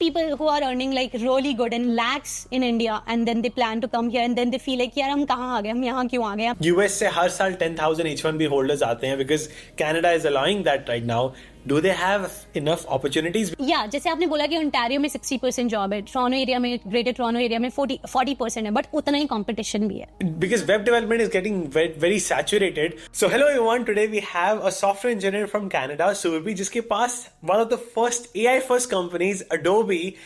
people who are earning like really good in lakhs in India, and then they plan to come here, and then they feel like, यार हम कहाँ आ गए, हम यहाँ क्यों आ गए? US से हर साल 10,000 H1B holders आते हैं because Canada is allowing that right now. Do they have enough opportunities? Yeah, जैसे आपने बोला कि ओंटारियो में 60% जॉब है, टोरंटो एरिया में, ग्रेटर टोरंटो एरिया में 40% है, बट उतना ही कंपटीशन भी है. Because web development is getting very, very saturated. So hello everyone, today we have a software engineer from Canada, Surbhi, जिसके पास one of the first AI first companies, Adobe,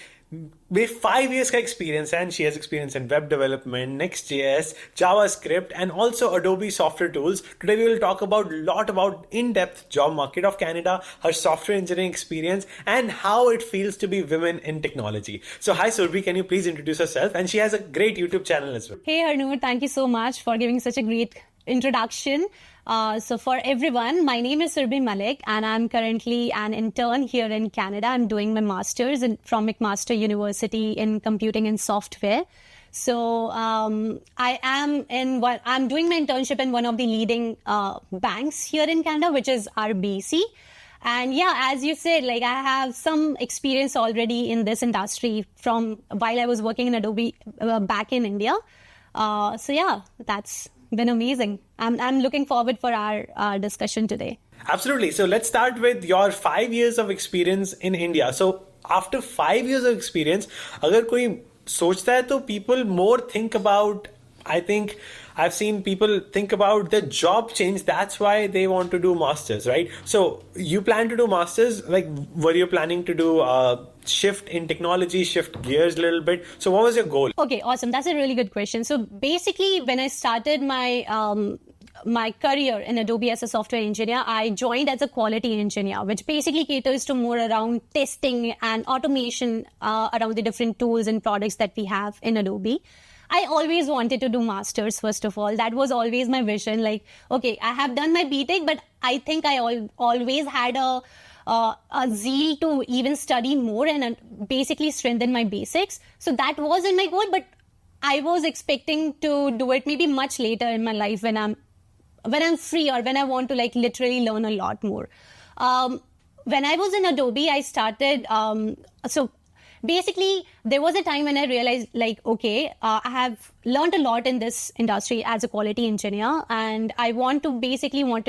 with 5 years का experience, and she has experience in web development, Next.js, JavaScript, and also Adobe software tools. Today we will talk about lot about in-depth job market of Canada, her software engineering experience, and how it feels to be women in technology. So hi Surbhi, can you please introduce yourself? And she has a great YouTube channel as well. Hey Harnoor, thank you so much for giving such a great introduction. So for everyone, my name is Surbhi Malik, and I'm currently an intern here in Canada. I'm doing my master's from McMaster University in computing and software. So I'm doing my internship in one of the leading banks here in Canada, which is RBC. And yeah, as you said, like I have some experience already in this industry from while I was working in Adobe back in India. So yeah, that's been amazing. I'm looking forward for our discussion today. Absolutely. So let's start with your 5 years of experience in India. So after 5 years of experience, अगर कोई सोचता है तो people more think about, I think I've seen people think about the job change. That's why they want to do masters, right? So you plan to do masters. Like, were you planning to do shift in technology, shift gears a little bit? So what was your goal? Okay, awesome. That's a really good question. So basically, when I started my career in Adobe as a software engineer, I joined as a quality engineer, which basically caters to more around testing and automation around the different tools and products that we have in Adobe. I always wanted to do masters, first of all. That was always my vision. Like, okay, I have done my BTech, but I think I always had a zeal to even study more and basically strengthen my basics. So that wasn't my goal, but I was expecting to do it maybe much later in my life when I'm free or when I want to like literally learn a lot more. When I was in Adobe, I started, basically, there was a time when I realized, like, okay, I have learned a lot in this industry as a quality engineer, and I wanted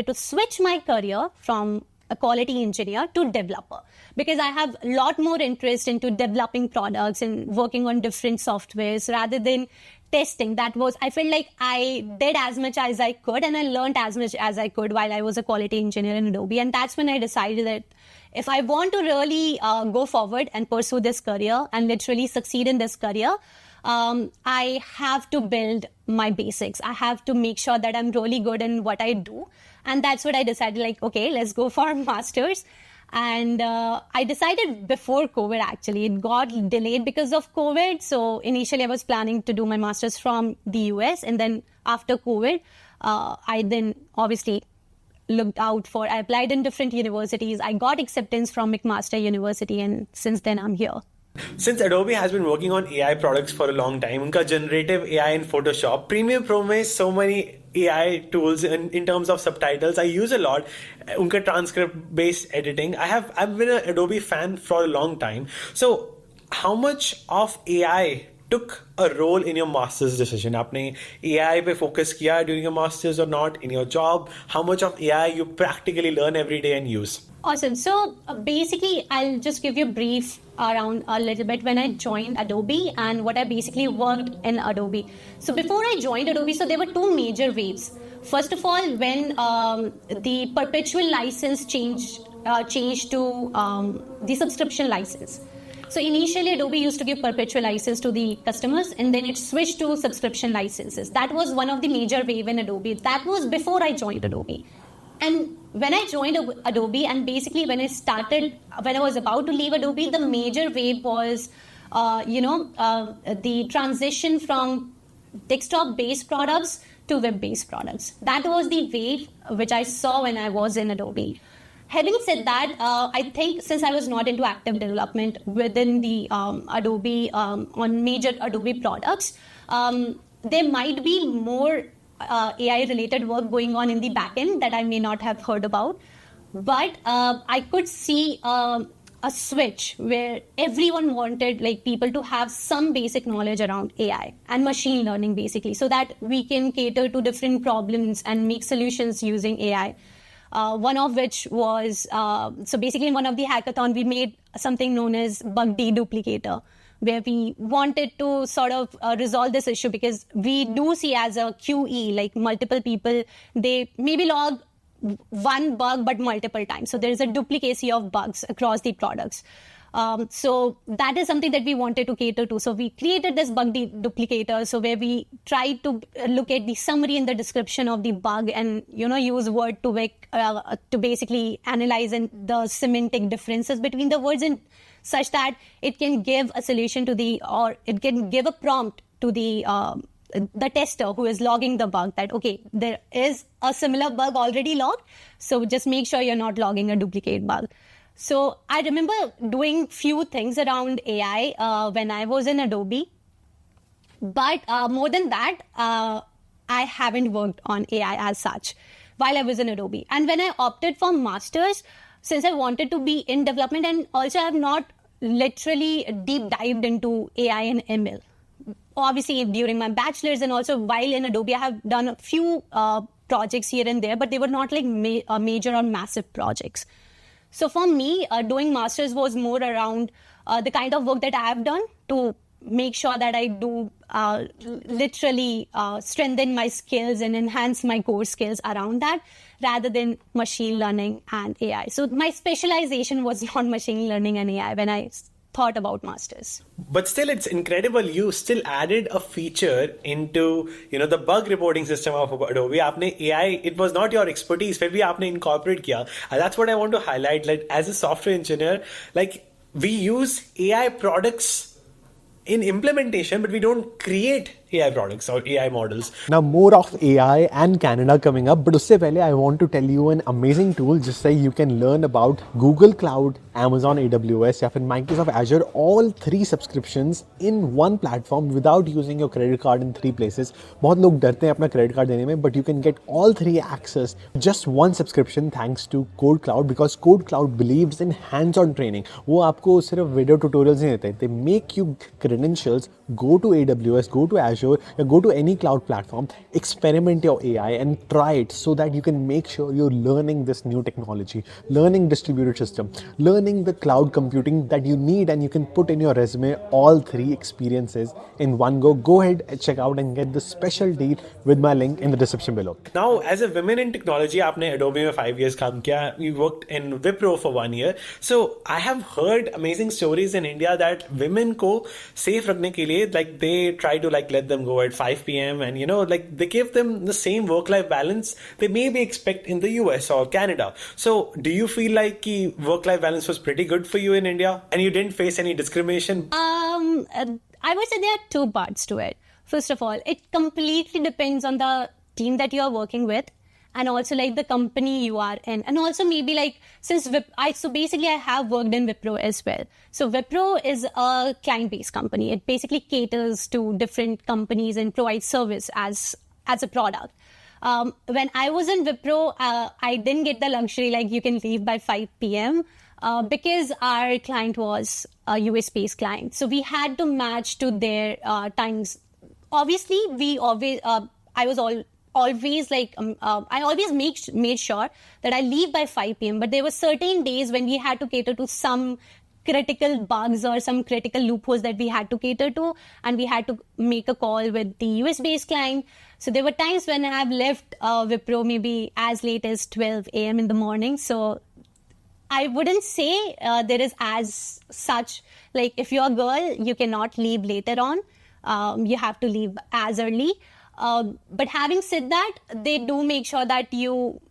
to switch my career from a quality engineer to developer, because I have a lot more interest into developing products and working on different softwares rather than testing. I felt like I did as much as I could, and I learned as much as I could while I was a quality engineer in Adobe. And that's when I decided that if I want to really go forward and pursue this career and literally succeed in this career, I have to build my basics. I have to make sure that I'm really good in what I do. And that's what I decided, like, okay, let's go for masters. And I decided before COVID, actually. It got delayed because of COVID. So initially I was planning to do my master's from the US. And then after COVID, I then obviously I applied in different universities. I got acceptance from McMaster University. And since then I'm here. Since Adobe has been working on AI products for a long time, unka generative AI in Photoshop, Premiere Pro mein so many AI tools in terms of subtitles I use a lot, unka transcript based editing. I've been an Adobe fan for a long time. So how much of AI took a role in your master's decision? Aapne AI pe focus kiya during your master's or not in your job? How much of AI you practically learn every day and use? Awesome. So basically, I'll just give you a brief around a little bit when I joined Adobe and what I basically worked in Adobe. So before I joined Adobe, so there were two major waves. First of all, when the perpetual license changed to the subscription license. So initially, Adobe used to give perpetual license to the customers, and then it switched to subscription licenses. That was one of the major wave in Adobe. That was before I joined Adobe. And when I joined Adobe, and basically when I was about to leave Adobe, the major wave was, the transition from desktop-based products to web-based products. That was the wave which I saw when I was in Adobe. Having said that, I think since I was not into active development within the Adobe, on major Adobe products, there might be more AI-related work going on in the backend that I may not have heard about. But I could see a switch where everyone wanted like people to have some basic knowledge around AI and machine learning basically, so that we can cater to different problems and make solutions using AI. One of which was, so basically in one of the hackathon, we made something known as bug deduplicator, where we wanted to sort of resolve this issue, because we do see as a QE, like multiple people, they maybe log one bug but multiple times. So there is a duplicacy of bugs across the products. So that is something that we wanted to cater to. So we created this bug duplicator, so where we tried to look at the summary in the description of the bug and, use word to vec to basically analyze the semantic differences between the words, and such that it can give a solution to or it can give a prompt to the tester who is logging the bug that, okay, there is a similar bug already logged, so just make sure you're not logging a duplicate bug. So I remember doing few things around AI when I was in Adobe, but more than that, I haven't worked on AI as such while I was in Adobe. And when I opted for masters, since I wanted to be in development, and also I have not literally deep dived into AI and ML. Obviously, during my bachelor's and also while in Adobe, I have done a few projects here and there, but they were not like major or massive projects. So for me, doing masters was more around the kind of work that I have done to make sure that I do literally strengthen my skills and enhance my core skills around that, rather than machine learning and AI. So my specialization was not machine learning and AI when I thought about masters. But still, it's incredible. You still added a feature into, the bug reporting system of Adobe. Aapne AI, it was not your expertise, फिर भी आपने incorporate किया. And that's what I want to highlight. Like, as a software engineer, like, we use AI products in implementation, but we don't create AI products or AI models. Now more of AI and Canada coming up, but usse pehle I want to tell you an amazing tool just so you can learn about Google Cloud, Amazon AWS या फिर Microsoft Azure, all three subscriptions in one platform without using your credit card in three places. बहुत लोग डरते हैं अपना credit card देने में, but you can get all three access just one subscription thanks to Code Cloud, because Code Cloud believes in hands-on training. वो आपको सिर्फ video tutorials नहीं देते, they make you credentials, go to AWS, go to Azure, go to any cloud platform, experiment your AI and try it so that you can make sure you're learning this new technology, learning distributed system, learning the cloud computing that you need, and you can put in your resume all three experiences in one go. Go ahead and check out and get the special deal with my link in the description below. Now, as a women in technology, आपने Adobe में 5 years काम किया. You worked in Wipro for 1 year. So I have heard amazing stories in India that women को safe रखने के लिए, like, they try to like let them go at 5 p.m. and like they give them the same work-life balance they maybe expect in the US or Canada. So do you feel like the work-life balance was pretty good for you in India and you didn't face any discrimination? I would say there are two parts to it. First of all, it completely depends on the team that you are working with, and also like the company you are in, and also maybe like so basically I have worked in Wipro as well. So Wipro is a client-based company. It basically caters to different companies and provides service as a product. When I was in Wipro, I didn't get the luxury like you can leave by 5 p.m. Because our client was a US-based client, so we had to match to their times. Obviously, I always made sure that I leave by 5 p.m. But there were certain days when we had to cater to some critical bugs or some critical loopholes that we had to cater to, and we had to make a call with the US-based client. So there were times when I have left Wipro maybe as late as 12 a.m. in the morning. So I wouldn't say there is as such, like if you're a girl, you cannot leave later on. You have to leave as early. But having said that, they do make sure that you,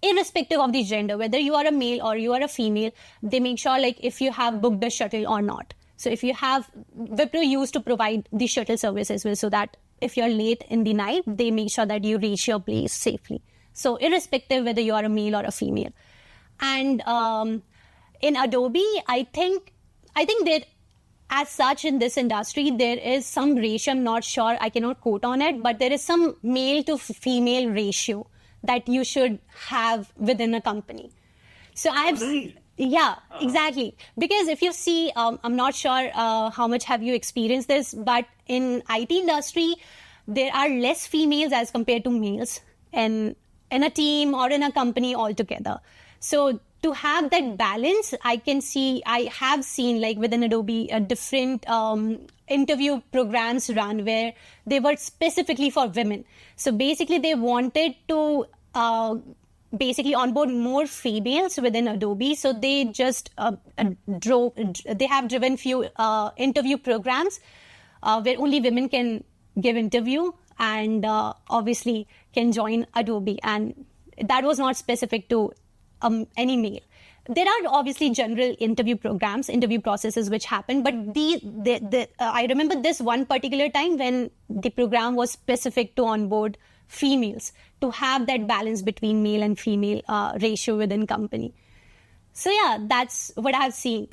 irrespective of the gender, whether you are a male or you are a female, they make sure like if you have booked a shuttle or not. So if you have, Wipro used to provide the shuttle service as well, so that if you're late in the night, they make sure that you reach your place safely. So irrespective whether you are a male or a female. And in Adobe, I think that as such in this industry, there is some ratio, I'm not sure, I cannot quote on it, but there is some male to female ratio that you should have within a company. So Yeah, exactly. Because if you see, I'm not sure how much have you experienced this, but in IT industry, there are less females as compared to males in a team or in a company altogether. So to have that balance, I have seen like within Adobe, different interview programs run where they were specifically for women. So basically they wanted to basically onboard more females within Adobe. So they just they have driven few interview programs where only women can give interview and obviously can join Adobe. And that was not specific to any male. There are obviously general interview programs, interview processes which happen, but I remember this one particular time when the program was specific to onboard females to have that balance between male and female ratio within company. So yeah, that's what I've seen.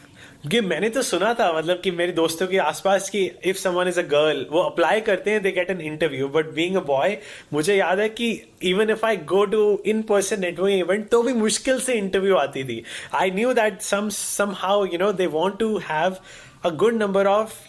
कि मैंने तो सुना था मतलब कि मेरे दोस्तों के आसपास कि if someone is a girl वो अप्लाई करते हैं they get an interview but being a boy मुझे याद है कि even if I go to in person networking event तो भी मुश्किल से इंटरव्यू आती थी I knew that somehow they want to have a good number of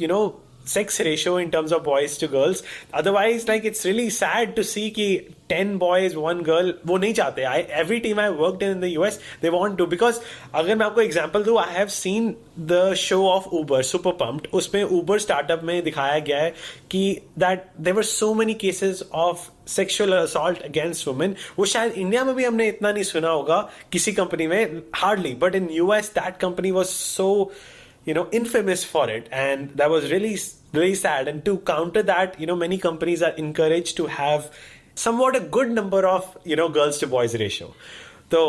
sex ratio in terms of boys to girls. Otherwise, like it's really sad to see कि 10 boys, 1 girl वो नहीं चाहते. Every team I worked in the US, they want to because अगर मैं आपको example दूँ, I have seen the show of Uber, Super Pumped. उसमें Uber startup में दिखाया गया है कि that there were so many cases of sexual assault against women. वो शायद इंडिया में भी हमने इतना नहीं सुना होगा किसी कंपनी में hardly, but in US that company was so infamous for it, and that was really really sad. And to counter that, many companies are encouraged to have somewhat a good number of girls to boys ratio. So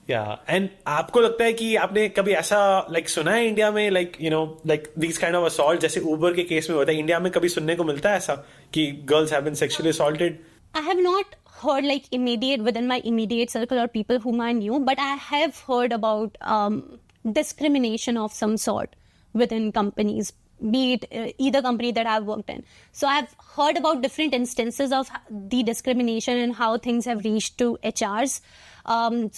yeah, and आपको लगता है कि आपने कभी ऐसा like सुना है India में like these kind of assault जैसे Uber के केस में होता है, इंडिया में कभी सुनने को मिलता है ऐसा कि girls have been sexually assaulted? I have not heard like within my immediate circle or people whom I knew, but I have heard about discrimination of some sort within companies, be it either company that I've worked in. So I've heard about different instances of the discrimination and how things have reached to HRs.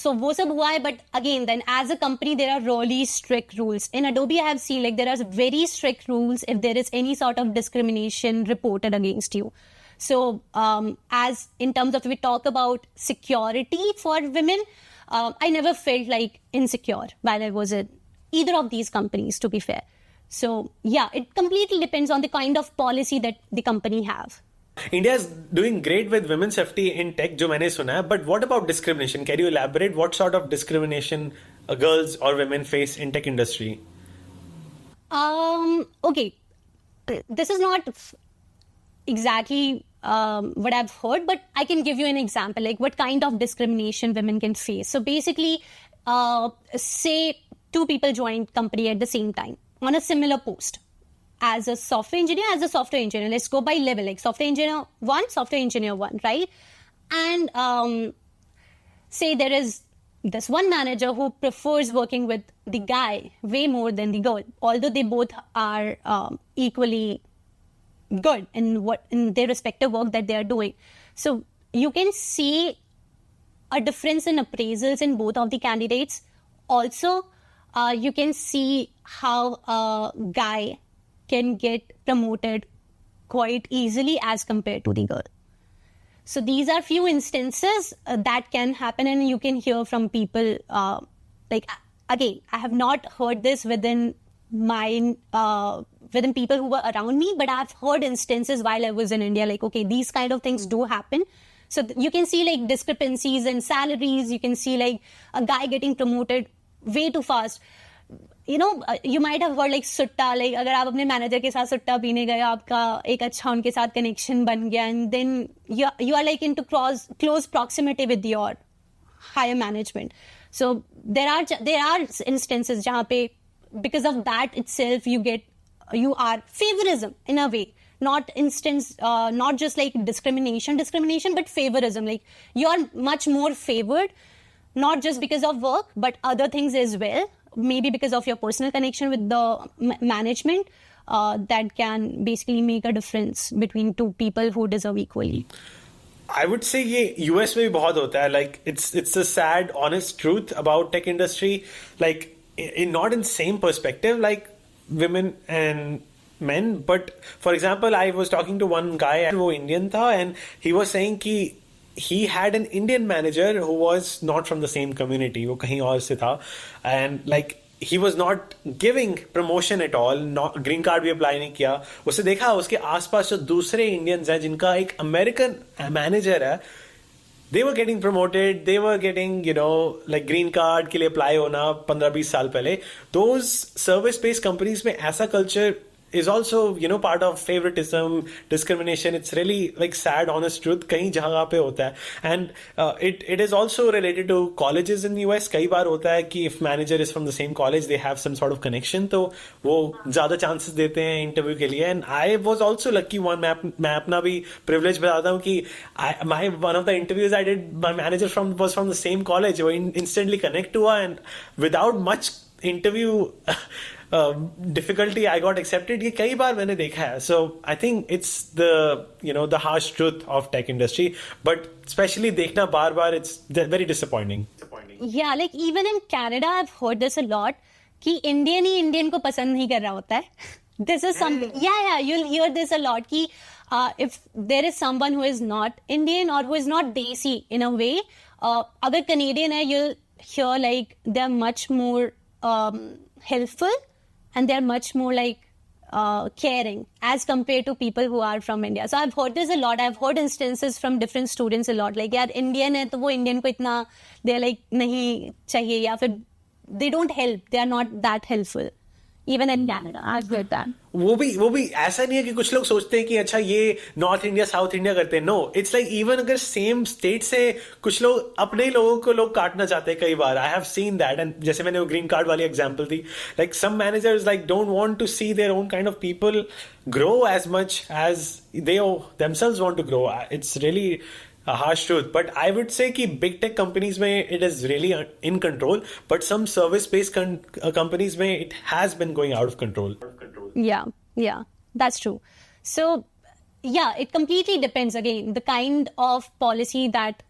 So wo sab hua hai, but again, then as a company, there are really strict rules. In Adobe, I have seen like there are very strict rules if there is any sort of discrimination reported against you. So as in terms of, if we talk about security for women, I never felt like insecure while I was at either of these companies, to be fair. So yeah, it completely depends on the kind of policy that the company have. India is doing great with women's safety in tech, जो मैंने सुना है. But what about discrimination? Can you elaborate what sort of discrimination girls or women face in tech industry? Okay, this is not exactly what I've heard, but I can give you an example, like what kind of discrimination women can face. So basically, say 2 people joined company at the same time on a similar post. As a software engineer, let's go by level, like software engineer 1, right? And say there is this one manager who prefers working with the guy way more than the girl, although they both are equally good in their respective work that they are doing. So you can see a difference in appraisals in both of the candidates. Also, you can see how a guy can get promoted quite easily as compared to the girl. So these are few instances that can happen, and you can hear from people. Again, I have not heard this within people who were around me, but I've heard instances while I was in India, like, okay, these kind of things do happen. So you can see like discrepancies in salaries. You can see like a guy getting promoted way too fast. You might have heard like sutta, like अगर आप अपने manager के साथ सुट्टा पीने गए, आपका एक अच्छा उनके साथ कनेक्शन बन गया, and then you are like into close proximity with your higher management. So there are instances जहाँ पे because of that itself you are favorism in a way, not just like discrimination, but favorism. Like you are much more favored, not just because of work, but other things as well. Maybe because of your personal connection with the management, that can basically make a difference between 2 people who deserve equally. I would say ये US में भी बहुत होता है. Like it's a sad, honest truth about tech industry. Like not in same perspective like women and men, but for example, I was talking to one guy, वो Indian था, and he was saying कि he had an Indian manager who was not from the same community. वो कहीं और से था, and like he was not giving promotion at all. Green card भी apply नहीं किया. उसे देखा उसके आसपास जो दूसरे इंडियंस हैं जिनका एक अमेरिकन मैनेजर है, they were getting promoted, they were getting, like green card के लिए apply होना 15-20 साल पहले. Those service based companies में ऐसा culture is also, part of favoritism, discrimination. It's really like sad, honest truth. कहीं जगह पे होता है. And it is also related to colleges in the US. कई बार होता है कि if manager is from the same college, they have some sort of connection, तो वो ज़्यादा chances देते हैं interview के लिए. And I was also lucky one. मैं अपना भी privilege बताता हूँ कि one of the interviews I did, my manager was from the same college. वो instantly connect हुआ, and without much interview difficulty I got accepted. ये कई बार मैंने देखा है. So I think it's the harsh truth of tech industry, but especially देखना बार बार, it's very disappointing. Yeah, like even in Canada I've heard this a lot कि Indian ही Indian को पसंद नहीं कर रहा होता है. This is something, yeah, you'll hear this a lot कि if there is someone who is not Indian or who is not desi in a way, अगर Canadian है, you'll hear like they're much more helpful and they're much more like caring as compared to people who are from India. So I've heard this a lot. I've heard instances from different students a lot. Like यार Indian है तो वो Indian को इतना they're like नहीं चाहिए, या फिर they don't help. They are not that helpful. Even in Canada, I've heard that. वो भी ऐसा नहीं है कि कुछ लोग सोचते हैं कि अच्छा ये नॉर्थ इंडिया साउथ इंडिया करते हैं. नो, इट्स लाइक इवन अगर सेम स्टेट से कुछ लोग अपने ही लोगों को लोग काटना चाहते हैं कई बार. I have seen that. And जैसे मैंने वो ग्रीन कार्ड वाली एग्जांपल दी, like some managers like don't want to see their own kind of people grow as much as they themselves want to grow. It's really a harsh truth, but I would say कि big tech companies में it is really in control, but some service-based companies में it has been going out of control. Yeah, that's true. So, yeah, it completely depends again the kind of policy that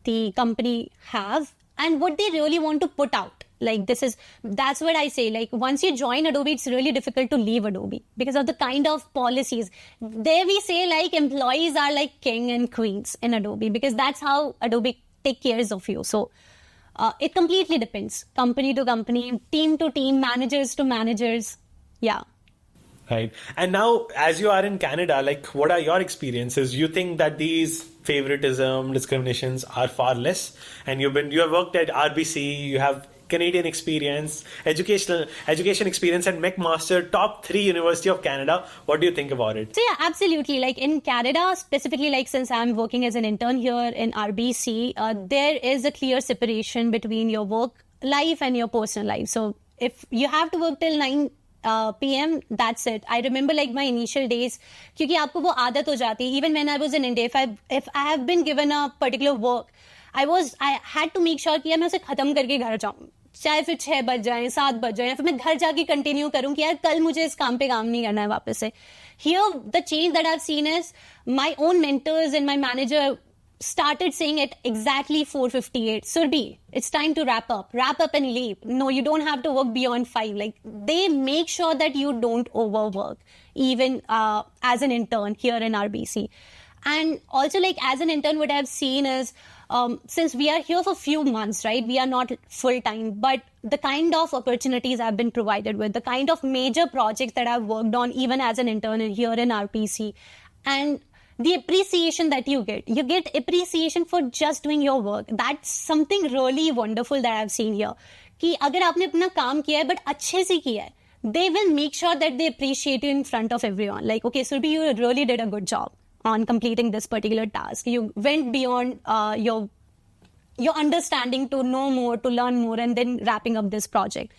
the company have and what they really want to put out. Like that's what I say. Like once you join Adobe, it's really difficult to leave Adobe because of the kind of policies. There we say like employees are like king and queens in Adobe because that's how Adobe take cares of you. So it completely depends. Company to company, team to team, managers to managers. Yeah. Right. And now, as you are in Canada, like what are your experiences? You think that these favoritism, discriminations are far less? And you have worked at RBC, you have Canadian experience, education experience, and McMaster, top 3 University of Canada. What do you think about it? So yeah, absolutely. Like in Canada, specifically, like since I'm working as an intern here in RBC, there is a clear separation between your work life and your personal life. So if you have to work till 9 p.m. that's it. I remember like my initial days, क्योंकि आपको वो आदत हो जाती है. Even when I was in India, if I have been given a particular work, I had to make sure कि मैं उसे खत्म करके घर जाऊँ, चाहे फिर 6 बज जाए 7 बज जाए, या फिर मैं घर जाके कंटिन्यू करूँ कि यार कल मुझे इस काम पे काम नहीं करना है वापस से. Here the change that I've seen is my own mentors and my manager started saying at exactly 4:58, Surbhi, it's time to wrap up and leave. No, you don't have to work beyond 5. Like they make sure that you don't overwork, even as an intern here in RBC. And also like as an intern, what I've seen is since we are here for few months, right, we are not full time, but the kind of opportunities I've been provided with, the kind of major projects that I've worked on even as an intern here in RPC, and the appreciation that you get appreciation for just doing your work. That's something really wonderful that I've seen here. कि अगर आपने अपना काम किया है but अच्छे से किया है, they will make sure that they appreciate you in front of everyone. Like, okay, Surbhi, you really did a good job on completing this particular task. You went beyond your understanding to know more, to learn more, and then wrapping up this project.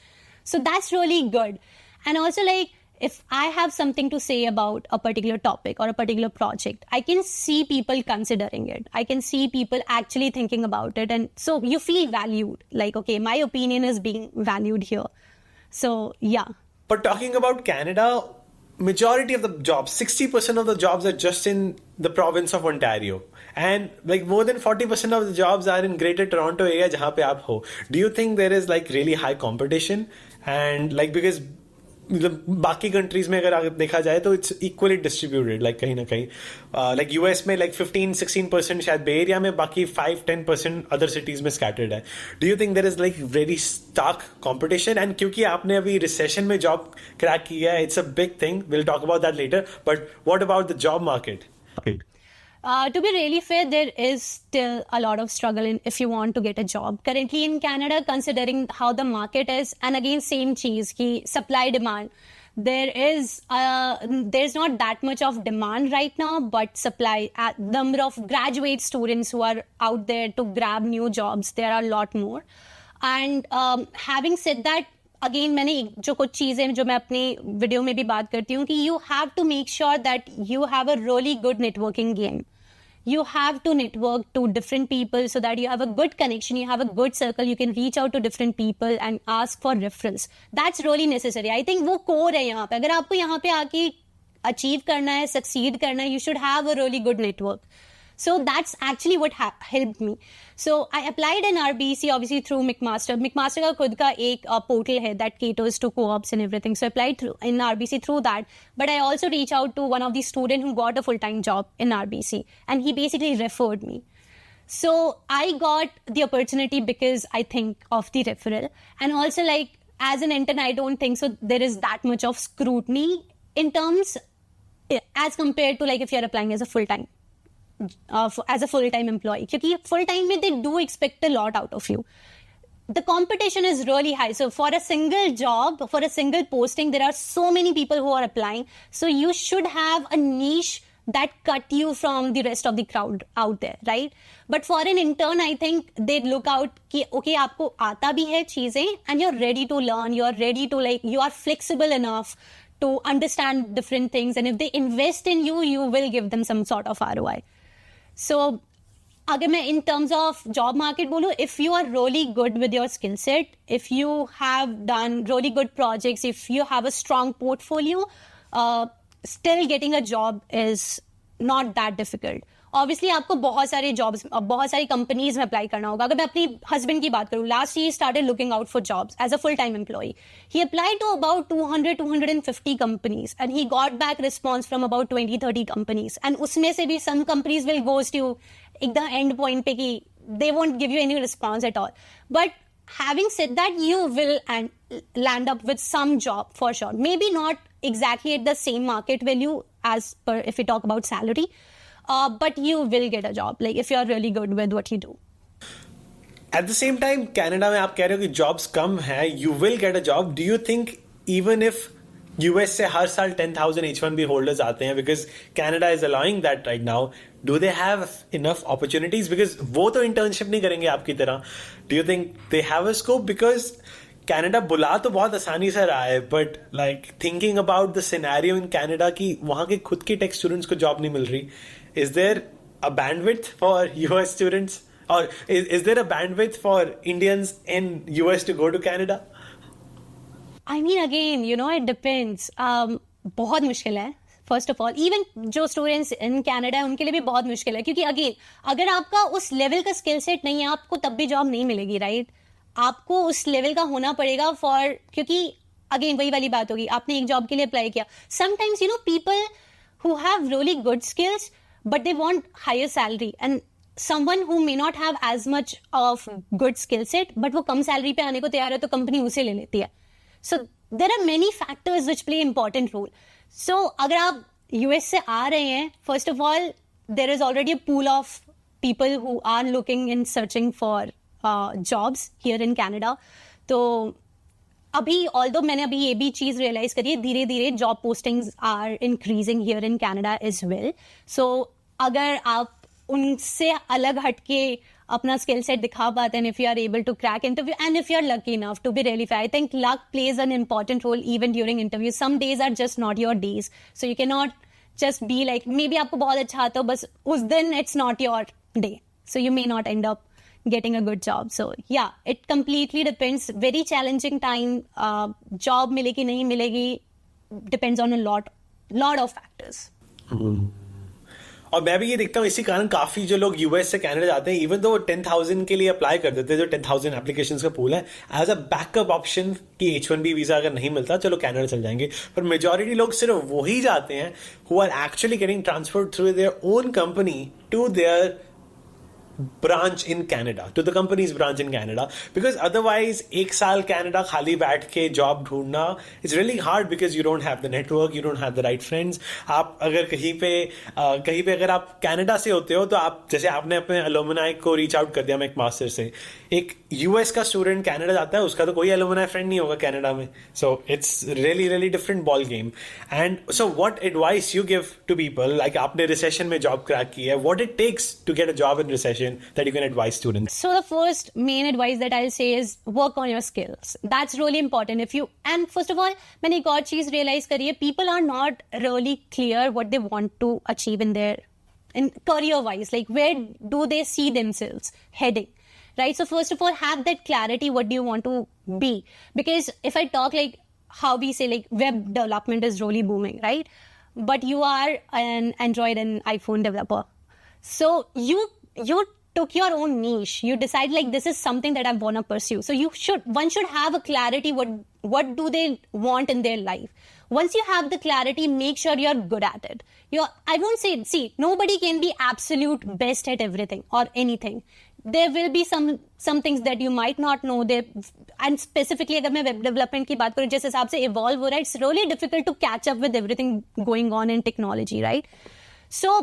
So that's really good. And also like, if I have something to say about a particular topic or a particular project, I can see people considering it. I can see people actually thinking about it. And so you feel valued. Like, okay, my opinion is being valued here. So, yeah. But talking about Canada, majority of the jobs, 60% of the jobs are just in the province of Ontario. And like more than 40% of the jobs are in Greater Toronto area jahan pe aap ho. Do you think there is like really high competition? And like because मतलब बाकी countries में अगर देखा जाए तो it's equally distributed like कहीं ना कहीं लाइक यूएस में लाइक 15-16% शायद बे एरिया में, बाकी 5-10% अदर सिटीज में स्कैटर्ड है. Do you think there is like very stark competition? And क्योंकि आपने अभी रिसेशन में जॉब क्रैक किया है, it's a big thing, will talk about that later, but what about the job market? To be really fair, there is still a lot of struggle if you want to get a job. Currently in Canada, considering how the market is, and again, same cheese, ki supply demand, there's not that much of demand right now, but supply, number of graduate students who are out there to grab new jobs, there are a lot more. And having said that, again मैंने जो कुछ चीज़ें जो मैं अपनी video में भी बात करती हूँ कि you have to make sure that you have a really good networking game. You have to network to different people so that you have a good connection, you have a good circle, you can reach out to different people and ask for referrals. That's really necessary. I think वो core है यहाँ पे. अगर आपको यहाँ पे आके achieve करना है, succeed करना है, you should have a really good network. So that's actually what helped me. So I applied in RBC obviously through McMaster. McMaster का खुद का एक portal है that caters to co-ops and everything. So I applied in RBC through that. But I also reached out to one of the students who got a full-time job in RBC. And he basically referred me. So I got the opportunity because I think of the referral. And also like as an intern, I don't think so there is that much of scrutiny in terms as compared to like if you're applying as a full-time. As a full-time employee, क्योंकि full-time में they do expect a lot out of you. The competition is really high. So for a single job, for a single posting, there are so many people who are applying. So you should have a niche that cut you from the rest of the crowd out there, right? But for an intern, I think they look out कि okay आपको आता भी है चीजें and you're ready to learn, you're ready to like, you are flexible enough to understand different things, and if they invest in you, you will give them some sort of ROI. So अगर मैं in terms of job market बोलूँ, if you are really good with your skill set, if you have done really good projects, if you have a strong portfolio, still getting a job is not that difficult. Obviously आपको बहुत सारे jobs, बहुत सारी companies में apply करना होगा. अगर मैं अपनी हस्बैंड की बात करूँ, last year started looking out for jobs as a full time employee. He applied to about 250 companies and he got back response from about 20-30 companies. And उसमें से भी some companies will ghost you एकदम end point पे कि they won't give you any response at all. But having said that, you will land up with some job for sure. Maybe not exactly at the same market value as per if we talk about salary. But you will get a job, like if you are really good with what you do. At the same time, Canada में आप कह रहे हो कि jobs कम है, you will get a job. Do you think even if US से हर साल 10,000 H-1B holders आते हैं, because Canada is allowing that right now, do they have enough opportunities? Because वो तो internship नहीं करेंगे आपकी तरह. Do you think they have a scope? Because Canada बुला तो बहुत आसानी से रहा है, but like thinking about the scenario in Canada कि वहाँ के खुद के tech students को job नहीं मिल रही, is there a bandwidth for US students? Or is there a bandwidth for Indians in US to go to Canada? I mean, again, you know, it depends. बहुत मुश्किल है. फर्स्ट ऑफ ऑल, इवन जो students in Canada है उनके लिए भी बहुत मुश्किल है, क्योंकि अगेन अगर आपका उस लेवल का स्किल सेट नहीं है, आपको तब भी जॉब नहीं मिलेगी, राइट? आपको उस लेवल का होना पड़ेगा क्योंकि अगेन वही वाली बात होगी, आपने एक जॉब के लिए अप्लाई किया. Sometimes you know people who have really good skills but they want higher salary, and someone who may not have as much of good skill set but वो कम सैलरी पे आने को तैयार है तो कंपनी उसे ले लेती है. So there are many factors which play important role. So अगर आप US से आ रहे हैं, first of all there is already a pool of people who are looking and searching for jobs here in Canada. तो अभी although मैंने अभी ये भी चीज़ रियलाइज करी है, धीरे धीरे job postings are increasing here in Canada as well. So अगर आप उनसे अलग हटके अपना स्किल सेट दिखा पाते हैं, if you are able to crack interview and if you are lucky enough to be really fair, I think luck plays an important role even during interviews. Some days are just not your days, so you cannot just be like maybe आपको बहुत अच्छा आता हो, बस उस दिन it's not your day, so you may not end up getting a good job. So yeah, it completely depends. Very challenging time. Job मिलेगी नहीं मिलेगी depends on a lot lot of factors. और मैं भी ये देखता हूँ इसी कारण काफी जो लोग यूएस से कनाडा जाते हैं इवन तो 10,000 के लिए अप्लाई कर देते हैं, जो 10,000 एप्लीकेशंस का पूल है, एज अ बैकअप ऑप्शन कि H1B वीजा अगर नहीं मिलता चलो कनाडा चल जाएंगे। पर मेजॉरिटी लोग सिर्फ वही जाते हैं who are actually getting transferred through their own company to their branch in Canada, to the company's branch in Canada, because otherwise एक साल कनाडा खाली बैठ के जॉब ढूंढना it's really hard because you don't have the network, you don't have the right friends। आप अगर कहीं पे अगर आप कनाडा से होते हो तो आप जैसे आपने अपने एलुमनाई को रीच आउट कर दिया मैं एक मास्टर से, एक यूएस का स्टूडेंट कनाडा जाता है उसका तो कोई एलुमनाई फ्रेंड नहीं होगा कनाडा में, so it's really really different ball game. And so what advice you give to people, like आपने रिसेशन में जॉब क्रैक की है, what it takes to get a job in recession that you can advise students? So the first main advice that I'll say is work on your skills. That's really important. And first of all, मैंने एक और चीज realize करी है, people are not really clear what they want to achieve in career wise, like where do they see themselves heading, right? So first of all, have that clarity, what do you want to be? Because if I talk like how we say like web development is really booming, right? But you are an Android and iPhone developer. So you took your own niche. You decide like this is something that I want to pursue. So one should have a clarity what do they want in their life. Once you have the clarity, make sure you're good at it. I won't say, see, nobody can be absolute best at everything or anything. There will be some things that you might not know there. And specifically अगर मैं web development की बात करूँ जिस हिसाब से evolve हो रहा है, it's really difficult to catch up with everything going on in technology, right? So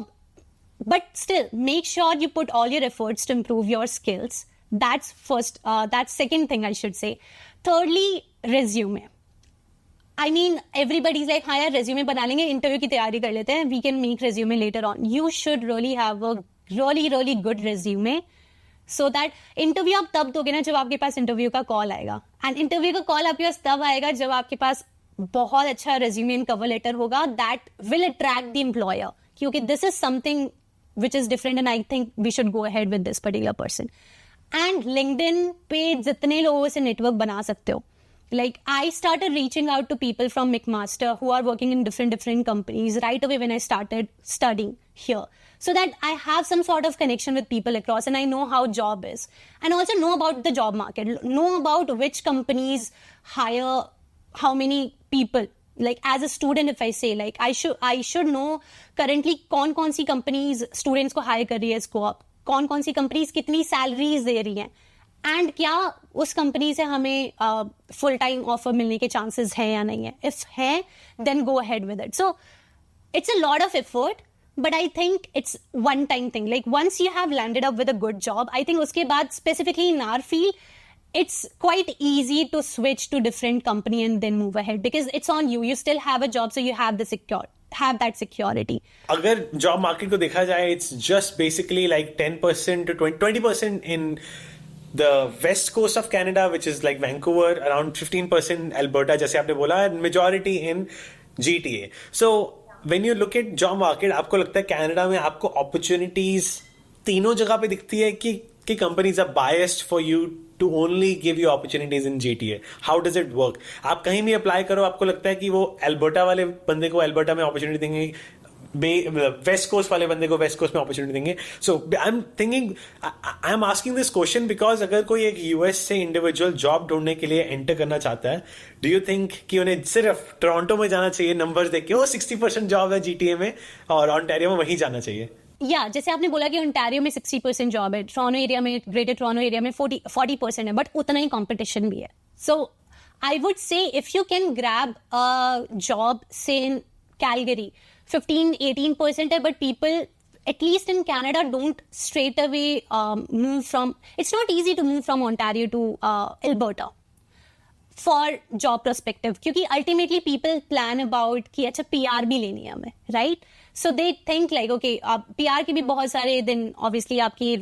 but still, make sure you put all your efforts to improve your skills. That's first. That's second thing I should say. Thirdly, resume. I mean, everybody's like, हाँ यार resume बना लेंगे, interview की तैयारी कर लेते हैं. We can make resume later on. You should really have a really good resume, so that interview आप तब दोगे ना जब आपके पास interview का call आएगा. And interview का call आपके पास तब आएगा जब आपके पास बहुत अच्छा resume and cover letter होगा. That will attract the employer. क्योंकि this is something which is different and I think we should go ahead with this particular person. And LinkedIn पे जितने लोगों से network बना सकते हो. Like I started reaching out to people from McMaster who are working in different companies right away when I started studying here. So that I have some sort of connection with people across and I know how job is. And also know about the job market. Know about which companies hire how many people. Like as a student, if I say like I should know currently कौन सी companies students को hire कर रही है scope, कौन सी companies कितनी salaries दे रही हैं, and क्या उस company से हमें full time offer मिलने के chances हैं या नहीं है. If है, then go ahead with it. So it's a lot of effort, but I think it's one time thing. Like once you have landed up with a good job, I think उसके बाद specifically in our field, it's quite easy to switch to different company and then move ahead because it's on you. You still have a job, so you have that security. अगर job market को देखा जाए, it's just basically like 10% to 20% in the west coast of Canada, which is like Vancouver, around 15% Alberta, जैसे आपने बोला, and majority in GTA. So when you look at job market, आपको लगता है कनाडा में आपको opportunities तीनों जगह पे दिखती है कि companies are biased for you to only give you opportunities in GTA? How does it work? आप कहीं भी अप्लाई करो, आपको लगता है कि वो एल्बर्टा वाले बंदे को एल्बर्टा में अपॉर्चुनिटी देंगे, वेस्ट कोस्ट वाले बंदे को वेस्ट कोस्ट में अपॉर्चुनिटी देंगे. So I am asking this question because अगर कोई एक यूएस से इंडिविजुअल जॉब ढूंढने के लिए एंटर करना चाहता है, डू यू थिंक कि उन्हें सिर्फ टोरंटो में जाना चाहिए, नंबर्स देख के, वो 60% जॉब है जीटीए में और ऑन्टारियो में वहीं जाना चाहिए? जैसे आपने बोला कि ओंटारियो में 60% जॉब है, टोरंटो एरिया में, ग्रेटर टोरंटो एरिया में 40% है, बट उतना ही कंपटीशन भी है. So I would say if you can grab a job say in Calgary 15-18% है, but people at least in Canada don't straight away move from, it's not easy to move from Ontario to Alberta for job perspective, क्योंकि ultimately people plan about कि अच्छा PR भी लेनी है हमें, right? So they think like okay, PR के भी बहुत सारे then obviously आपकी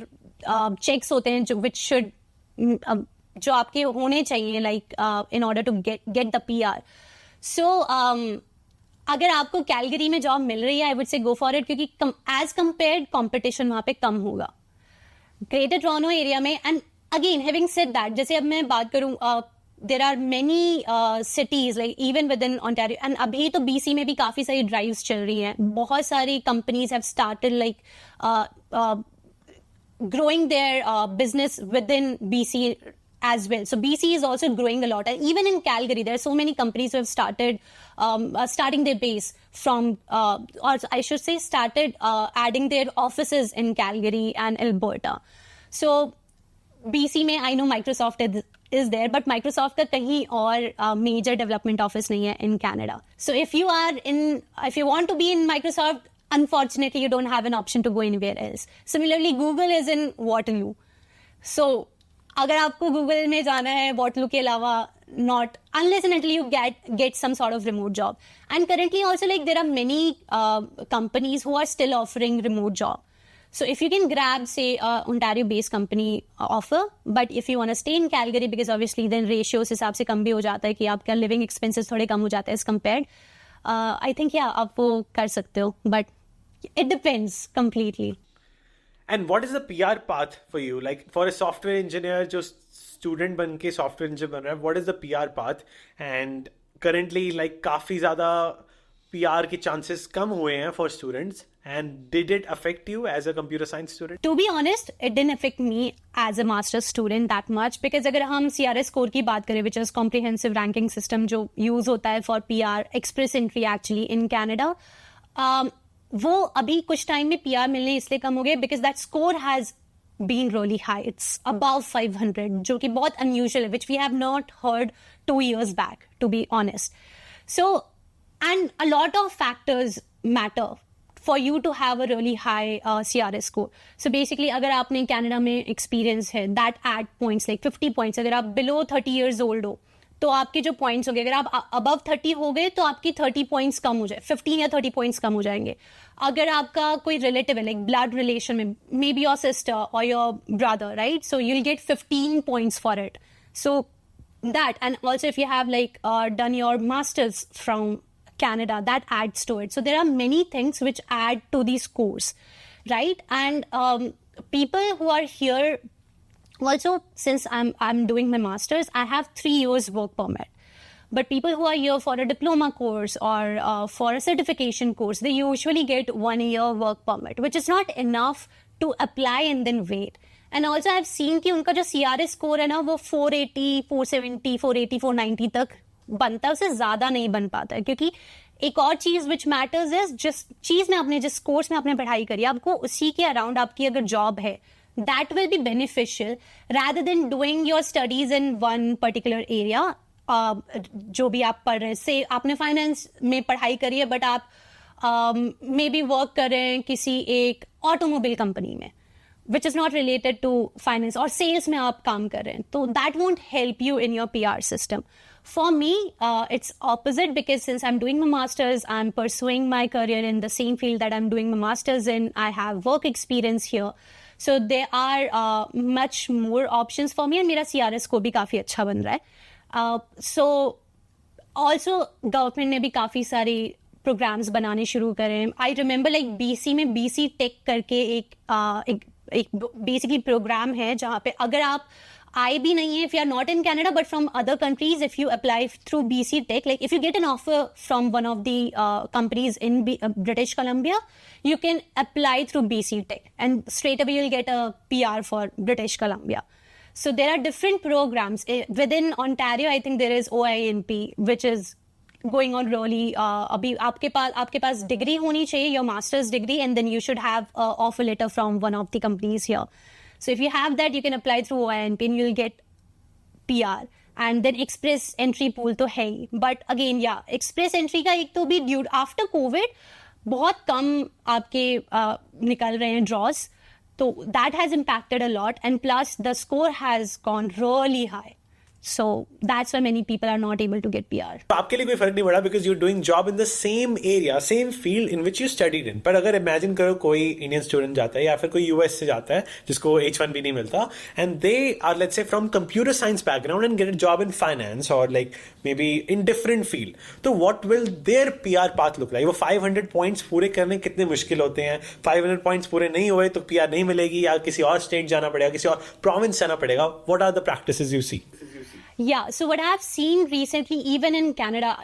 checks होते हैं जो which should जो आपके होने चाहिए like in order to get the PR. So अगर आपको कैलगरी में जॉब मिल रही है, आई वुड से गो फॉर इट, क्योंकि एज कंपेयर्ड कंपटीशन वहां पे कम होगा ग्रेटर टोरंटो एरिया में. And again having said that, जैसे अब मैं बात करूं there are many cities like even within Ontario, and अभी तो BC में भी काफी सारी drives चल रही हैं. बहुत सारी companies have started like growing their business within BC as well. So BC is also growing a lot, and even in Calgary, there are so many companies who have started starting their base from, or I should say, started adding their offices in Calgary and Alberta. So BC में I know Microsoft is there, but Microsoft का कहीं और major development office नहीं है in Canada. So if you want to be in Microsoft, unfortunately you don't have an option to go anywhere else. Similarly, Google is in Waterloo. So अगर आपको Google में जाना है Waterloo के अलावा, not unless and until you get some sort of remote job. And currently also like there are many companies who are still offering remote job. So if you can grab, say, Ontario-based company offer, but if you want to stay in Calgary, because obviously then ratios हिसाब से कम भी हो जाता है कि आपका living expenses थोड़े कम हो जाते हैं as compared. I think yeah, आप वो कर सकते हो, but it depends completely. And what is the PR path for you? Like for a software engineer, जो student बन के software engineer बन रहा है, what is the PR path? And currently like काफी ज़्यादा PR के chances कम हुए हैं for students. And did it affect you as a computer science student? To be honest, it didn't affect me as a master's student that much, because अगर हम CRS score की बात करें, which is comprehensive ranking system जो use होता है for PR, express entry actually in Canada, वो अभी कुछ टाइम में PR मिलने इसलिए कम हो गए because that score has been really high. It's above 500, जो कि बहुत unusual है, which we have not heard 2 years back, to be honest. So, and a lot of factors matter for you to have a really high CRS score. So basically, अगर आपने Canada में experience है, that add points like 50 points. अगर आप below 30 years old हो, तो आपके जो points होंगे, अगर आप above 30 हो गए, तो आपकी 30 points कम हो जाए, 15 या 30 points कम हो जाएंगे. अगर आपका कोई relative है, like blood relation में, maybe your sister or your brother, right? So you'll get 15 points for it. So that, and also if you have like done your masters from Canada, that adds to it. So there are many things which add to these scores, right? And people who are here, also since I'm doing my masters, I have 3 years work permit. But people who are here for a diploma course or for a certification course, they usually get 1 year work permit, which is not enough to apply and then wait. And also I've seen कि उनका जो CRS score है ना, वो 480, 470, 480, 490 तक बनता है, उससे ज्यादा नहीं बन पाता है. क्योंकि एक और चीज विच मैटर्स इज, जिस चीज में आपने, जिस कोर्स में आपने पढ़ाई करी, आपको उसी के अराउंड आपकी अगर जॉब है, that will be beneficial rather than doing your studies in one particular area. जो भी आप पढ़ रहे हैं, से आपने फाइनेंस में पढ़ाई करी है, बट आप मे बी वर्क कर रहे हैं किसी एक ऑटोमोबाइल कंपनी में, which is not related to finance, or sales में आप काम कर रहे हैं, तो that won't help you in your PR system. For me, it's opposite, because since I'm doing my masters, I'm pursuing my career in the same field that I'm doing my masters in. I have work experience here, so there are much more options for me, and मेरा CRS को भी काफी अच्छा बन रहा है. So also government ने भी काफी सारी programs बनाने शुरू करे. I remember like BC में BC Tech करके एक बेसिकली प्रोग्राम है जहाँ पे अगर आप आए भी नहीं है, if you are not in Canada but from other countries, if you apply through BC Tech, like if you get an offer from one of the companies in British Columbia, you can apply through BC Tech and straight away you'll get a PR for British Columbia. So there are different programs within Ontario. I think there is OINP, which is going on really. अभी आपके पास degree होनी चाहिए, your master's degree, and then you should have an offer letter from one of the companies here. So if you have that, you can apply through OINP and you'll get PR. And then express entry pool तो है ही. But again, yeah, express entry का एक तो भी due after COVID बहुत कम आपके निकल रहे हैं draws. So that has impacted a lot, and plus the score has gone really high. So that's why many people are not able to get PR. तो आपके लिए कोई फर्क नहीं पड़ा because you're doing job in the same area, same field in which you studied in. पर अगर imagine करो कोई Indian student जाता है या फिर कोई US से जाता है जिसको H1B नहीं मिलता, and they are let's say from computer science background and get a job in finance or like maybe in different field. तो what will their PR path look like? वो 500 points पूरे करने कितने मुश्किल होते हैं? 500 points पूरे नहीं हुए तो PR नहीं मिलेगी, या किसी और state जाना पड़ेगा, किसी और province जाना पड़ेगा. What are the practices you see? Yeah, so what I've seen recently, even in Canada,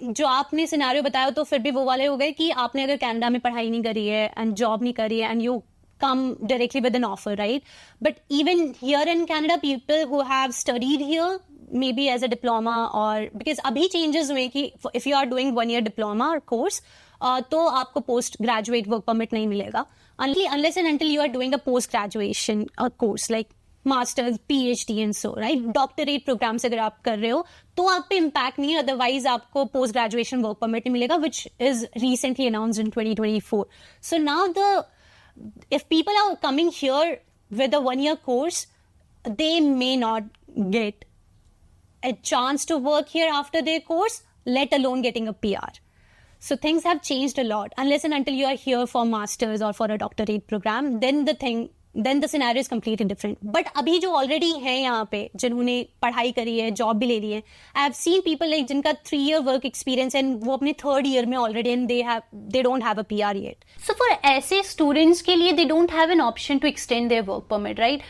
जो आपने सिनेरियो बताया तो फिर भी वो वाले हो गए कि आपने अगर कनाडा में पढ़ाई नहीं करी है एंड जॉब नहीं करी है and you come directly with an offer, right? But even here in Canada, people who have studied here, maybe as a diploma or because अभी changes हुए कि if you are doing 1 year diploma or course, तो आपको post graduate work permit नहीं मिलेगा unless and until you are doing a post graduation course like masters PhD and so right. Doctorate program से अगर आप कर रहे हो तो आप पे इम्पैक्ट नहीं है, अदरवाइज आपको पोस्ट ग्रेजुएशन वर्क परमिट नहीं मिलेगा, which is recently announced in 2024. So now if people are coming here with a 1 year course, they may not get a chance to work here after their course, let alone getting a PR. So things have changed a lot. Unless and until you are here for masters or for a doctorate program, then the scenario is completely different. But अभी जो already है यहाँ पे जिन्होंने पढ़ाई करी है, job भी ले ली है, I have seen people like जिनका 3 year work experience and वो अपने 3rd year में already and they don't have a PR yet. So for ऐसे students के लिए they don't have an option to extend their work permit, right?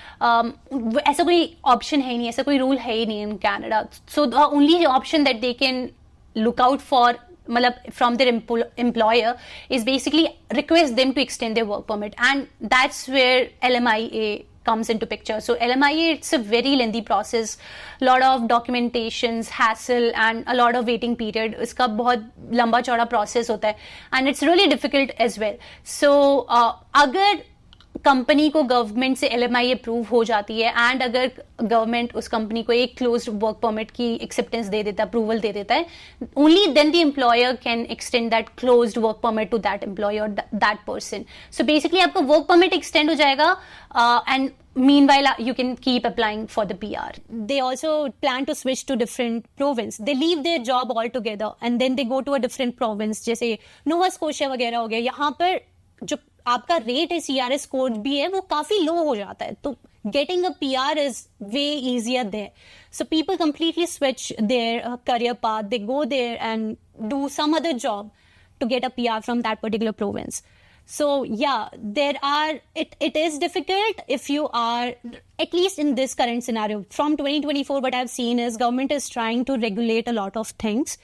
ऐसा कोई option है ही नहीं, ऐसा कोई rule है ही नहीं in Canada. So the only option that they can look out for from their employer is basically request them to extend their work permit, and that's where LMIA comes into picture. So LMIA, it's a very lengthy process, lot of documentations, hassle and a lot of waiting period. इसका बहुत लंबा चौड़ा process होता है and it's really difficult as well. So अगर company को government से LMI approve हो जाती है एंड अगर गवर्नमेंट उस कंपनी को एक क्लोज्ड वर्क परमिट की एक्सेप्टेंस दे देता है, अप्रूवल दे देता है, only then the employer can extend that closed work permit to that employer that person. So basically आपका वर्क परमिट एक्सटेंड हो जाएगा and meanwhile you can keep applying for the PR. They also plan to switch to different province. They leave their job altogether and then they go to a different province. जैसे Nova Scotia वगैरह हो गया, यहाँ पर जो आपका rate है CRS score भी है वो काफी लो हो जाता है, तो getting a PR is way easier there. So people completely switch their career path. They go there and do some other job to get a PR from that particular province. So yeah, it is difficult if you are, at least in this current scenario. From 2024, what I've seen is government is trying to regulate a lot of things.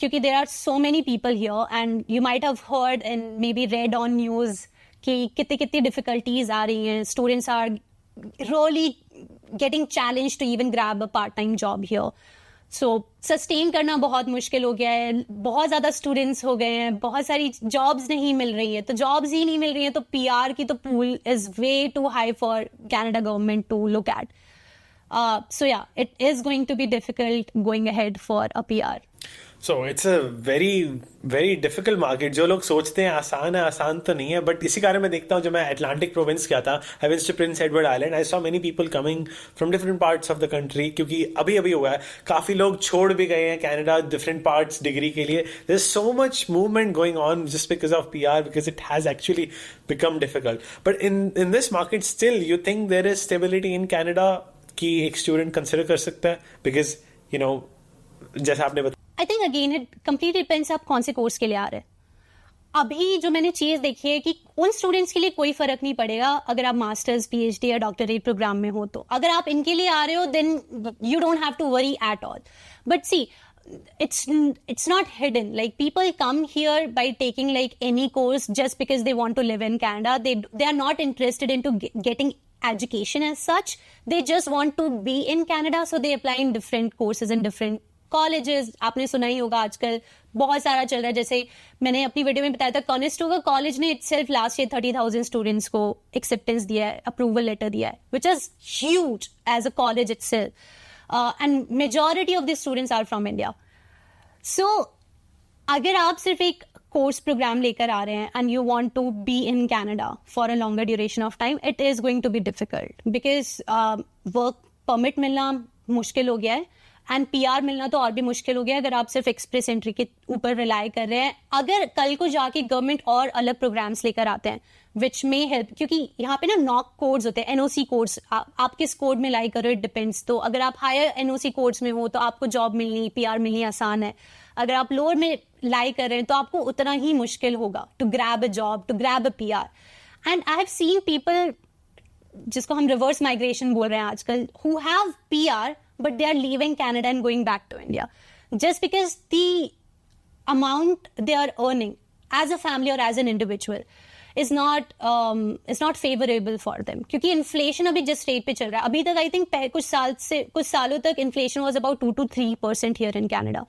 Because there are so many people here and you might have heard and maybe read on news कि कितनी difficulties आ रही हैं. Students are really getting challenged to even grab a part-time job here. So sustain करना बहुत मुश्किल हो गया है, बहुत ज़्यादा students हो गए हैं, बहुत सारी jobs नहीं मिल रही है, तो jobs ही नहीं मिल रही हैं तो PR की तो pool is way too high for Canada government to look at. So yeah, it is going to be difficult going ahead for a PR. So it's a very very difficult market. जो लोग सोचते हैं आसान है, आसान तो नहीं है. बट इसी कारण मैं देखता हूँ, जब मैं अटलांटिक प्रोविंस गया था, I went to Prince Edward Island, I saw many people coming from different parts of the country. क्योंकि अभी हुआ है, काफी लोग छोड़ भी गए हैं कनाडा different parts डिग्री के लिए. There's so much movement going on just because of PR, because it has actually become difficult. But in this market still, you think there is stability in Canada कि एक student consider कर सकता है? Because you know जैसा आपने बताया, I think again it completely depends आप कौन से कोर्स के लिए आ रहे हैं. अभी जो मैंने चीज देखी है कि उन स्टूडेंट्स के लिए कोई फर्क नहीं पड़ेगा अगर आप मास्टर्स PhD या डॉक्टरेट प्रोग्राम में हो, तो अगर आप इनके लिए आ रहे हो then you don't have to worry at all. But see, it's not hidden. Like people come here by taking like any course just because they want to live in Canada. They are not interested into getting education as such. They just want to be in Canada, so they apply in different courses in different colleges. आपने सुना ही होगा आजकल बहुत सारा चल रहा है. जैसे मैंने अपनी वीडियो में बताया था, कॉनेस्टोगा कॉलेज ने itself लास्ट ईयर 30,000 स्टूडेंट्स को एक्सेप्टेंस दिया है, अप्रूवल लेटर दिया है, which is huge as a college itself. And majority of the students are from India. So अगर आप सिर्फ एक कोर्स प्रोग्राम लेकर आ रहे हैं and you want to be in Canada for a longer duration of time, it is going to be difficult because work permit मिलना मुश्किल हो गया है एंड PR मिलना तो और भी मुश्किल हो गया अगर आप सिर्फ एक्सप्रेस एंट्री के ऊपर रिलाई कर रहे हैं. अगर कल को जाके गवर्नमेंट और अलग प्रोग्राम्स लेकर आते हैं विच मे हेल्प, क्योंकि यहाँ पे ना नॉक कोड्स होते हैं, NOC कोड्स, आप किस कोड में लाई करो इट डिपेंड्स. तो अगर आप हायर NOC कोड्स में हो तो आपको जॉब मिलनी, PR मिलनी आसान है. अगर आप लोअर में लाई कर रहे हैं तो आपको उतना ही मुश्किल होगा to grab a job, to grab a PR. And I have seen people जिसको हम रिवर्स माइग्रेशन बोल रहे हैं आजकल, who have PR but they are leaving Canada and going back to India. Just because the amount they are earning as a family or as an individual is not favorable for them. क्योंकि inflation अभी जिस rate पे चल रहा है, अभी तक I think कुछ सालों तक inflation was about 2 to 3% here in Canada.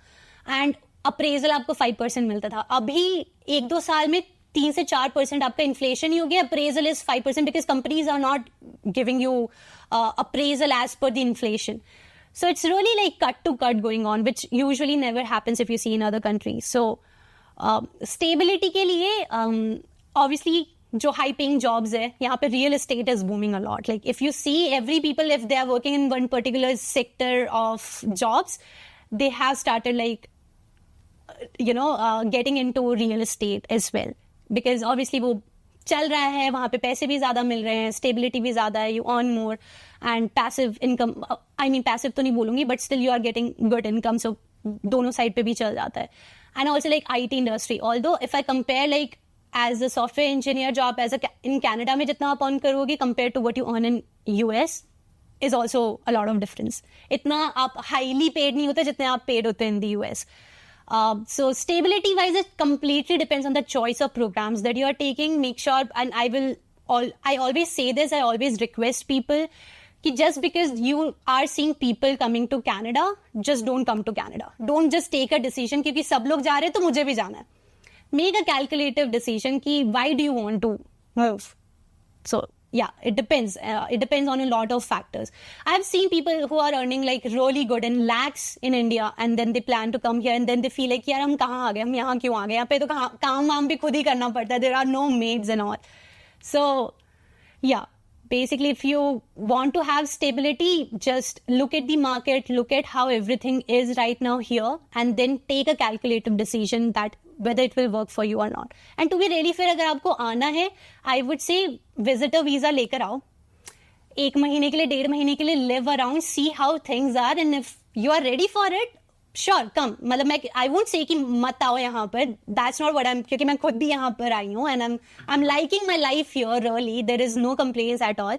And appraisal आपको 5% मिलता था. अभी 1-2 साल में 3 से 4% आपका inflation ही हो गया. Appraisal is 5% because companies are not giving you appraisal as per the inflation. So it's really like cut to cut going on, which usually never happens if you see in other countries. So stability के लिए obviously जो high paying jobs है, यहाँ पे real estate is booming a lot. Like if you see every people, if they are working in one particular sector of jobs, they have started like getting into real estate as well. Because obviously वो चल रहा है, वहाँ पे पैसे भी ज़्यादा मिल रहे हैं, stability भी ज़्यादा है, you earn more, and passive income, I mean passive तो नहीं बोलूँगी, but still you are getting good income, so दोनों side पे भी चल जाता है. And also like IT industry, although if I compare like as a software engineer job in Canada में जितना आप earn करोगे compared to what you earn in US is also a lot of difference. इतना आप highly paid नहीं होते जितने आप paid होते in the US. So stability wise, it completely depends on the choice of programs that you are taking. Make sure, and I always say this, I always request people कि just because you are seeing people coming to Canada, just don't come to Canada. Don't just take a decision क्योंकि सब लोग जा रहे हैं तो मुझे भी जाना है. Make a calculative decision कि why do you want to move? So yeah, it depends. It depends on a lot of factors. I've seen people who are earning like really good in lakhs in India, and then they plan to come here, and then they feel like यार हम कहाँ आ गए, हम यहाँ क्यों आ गए, यहाँ पे तो काम वाम भी खुद ही करना पड़ता है. There are no maids and all. So yeah, basically if you want to have stability, just look at the market, look at how everything is right now here, and then take a calculative decision that whether it will work for you or not. And to be really fair, अगर आपको आना है, I would say visitor visa लेकर आओ. 1 महीने के लिए, 1.5 महीने के लिए live around, see how things are, and if you are ready for it, sure, come. मतलब I won't say कि मत आओ यहाँ पर. That's not what क्योंकि मैं खुद भी यहाँ पर आई हूँ, and I'm liking my life here really. There is no complaints at all.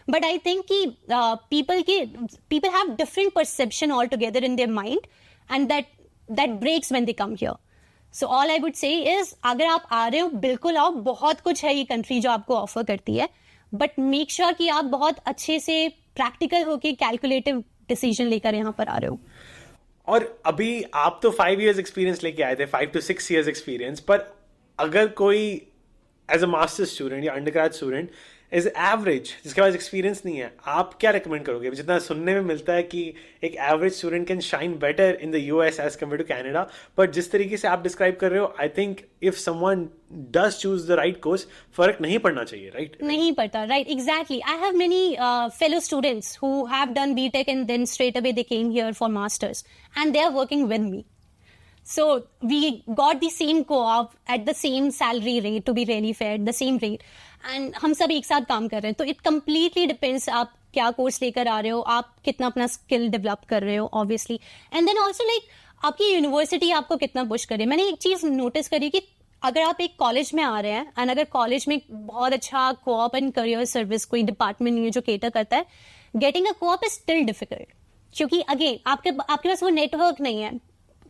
But I think कि people have different perception altogether in their mind, and that breaks when they come here. So all I would say is अगर आप आ रहे हो बिल्कुल आओ. बहुत कुछ है ये कंट्री जो आपको ऑफर करती है, बट मेक श्योर कि आप बहुत अच्छे से प्रैक्टिकल होके कैलकुलेटिव डिसीजन लेकर यहाँ पर आ रहे हो. और अभी आप तो 5 years एक्सपीरियंस लेके आए थे, 5 to 6 years एक्सपीरियंस, पर अगर कोई एज अ मास्टर स्टूडेंट या अंडरग्रेड स्टूडेंट इज एवरेज, जिसके पास एक्सपीरियंस नहीं है, आप क्या रिकमेंड करोगे? जितना सुनने में मिलता है कि एक average student can shine better in the US as compared to Canada, but जिस तरीके से आप डिस्क्राइब कर रहे हो, I think if someone does choose the right course, फर्क नहीं पड़ना चाहिए, राइट? नहीं पड़ता, right, exactly. I have many fellow students who have done BTech and then straight away they came here for masters and they are working with me. So we got the same co-op at the same salary rate, to be really fair, the same rate. And हम सब एक साथ काम कर रहे हैं. तो it completely depends आप क्या कोर्स लेकर आ रहे हो, आप कितना अपना स्किल डेवलप कर रहे हो, obviously. And then also like आपकी यूनिवर्सिटी आपको कितना पुश करे. मैंने एक चीज नोटिस करी कि अगर आप एक कॉलेज में आ रहे हैं एंड अगर कॉलेज में बहुत अच्छा co-op एंड करियर सर्विस कोई डिपार्टमेंट नहीं है जो केटर करता है, getting a co-op is still difficult. क्योंकि अगेन आपके पास वो नेटवर्क नहीं है.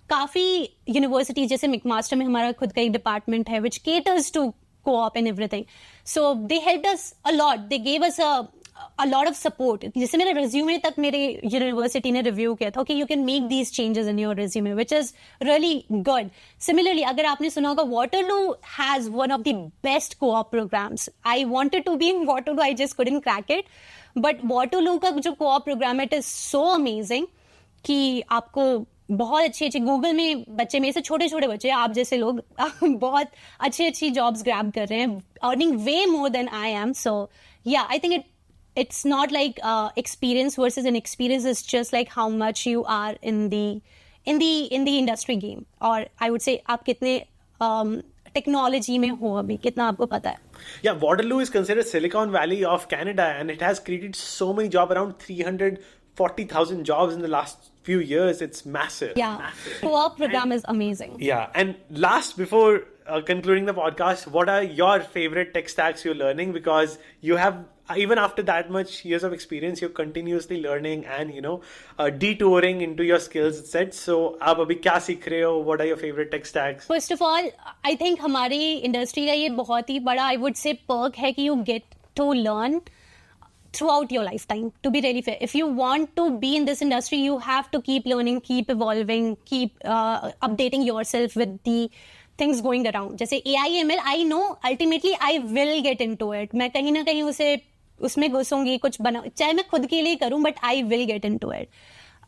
काफी यूनिवर्सिटी जैसे मिकमास्टर में हमारा खुद का एक डिपार्टमेंट है which caters to co-op and everything. So they helped us a lot. They gave us a lot of support. जैसे मेरे resume तक मेरे यूनिवर्सिटी ने रिव्यू किया था, okay, you can make these changes in your resume, which is really good. Similarly, अगर आपने सुना होगा, Waterloo has one of the best co-op programs. I wanted to be in Waterloo, I just couldn't crack it. But Waterloo का जो co-op program है, it is so amazing कि आपको बहुत अच्छी गूगल में बच्चे में से छोटे छोटे बच्चे आप जैसे लोग बहुत अच्छी जॉब्स ग्रैब कर रहे हैं, earning way more than I am. So yeah I think it's not like experience versus an experience. It's just like how much you are in the industry game, or I would say आप कितने technology में हो अभी, कितना आपको पता है. Yeah, Waterloo is considered Silicon Valley of Canada, and it has created so many jobs, around 340,000 jobs in the last few years. It's massive. Yeah, massive. Co-op program is amazing. Yeah, and last, before concluding the podcast, what are your favorite tech stacks you're learning? Because you have even after that much years of experience, you're continuously learning and detouring into your skills set. So आप अभी क्या सीख रहे हो? What are your favorite tech stacks? First of all, I think हमारी industry का ये बहुत ही बड़ा, I would say, perk है कि you get to learn throughout your lifetime, to be really fair. If you want to be in this industry, you have to keep learning, keep evolving, keep updating yourself with the things going around. जैसे AI ML, I know ultimately I will get into it. मैं कहीं ना कहीं उसमें घुसूंगी, कुछ बना, चाहे मैं खुद के लिए करूं, but I will get into it.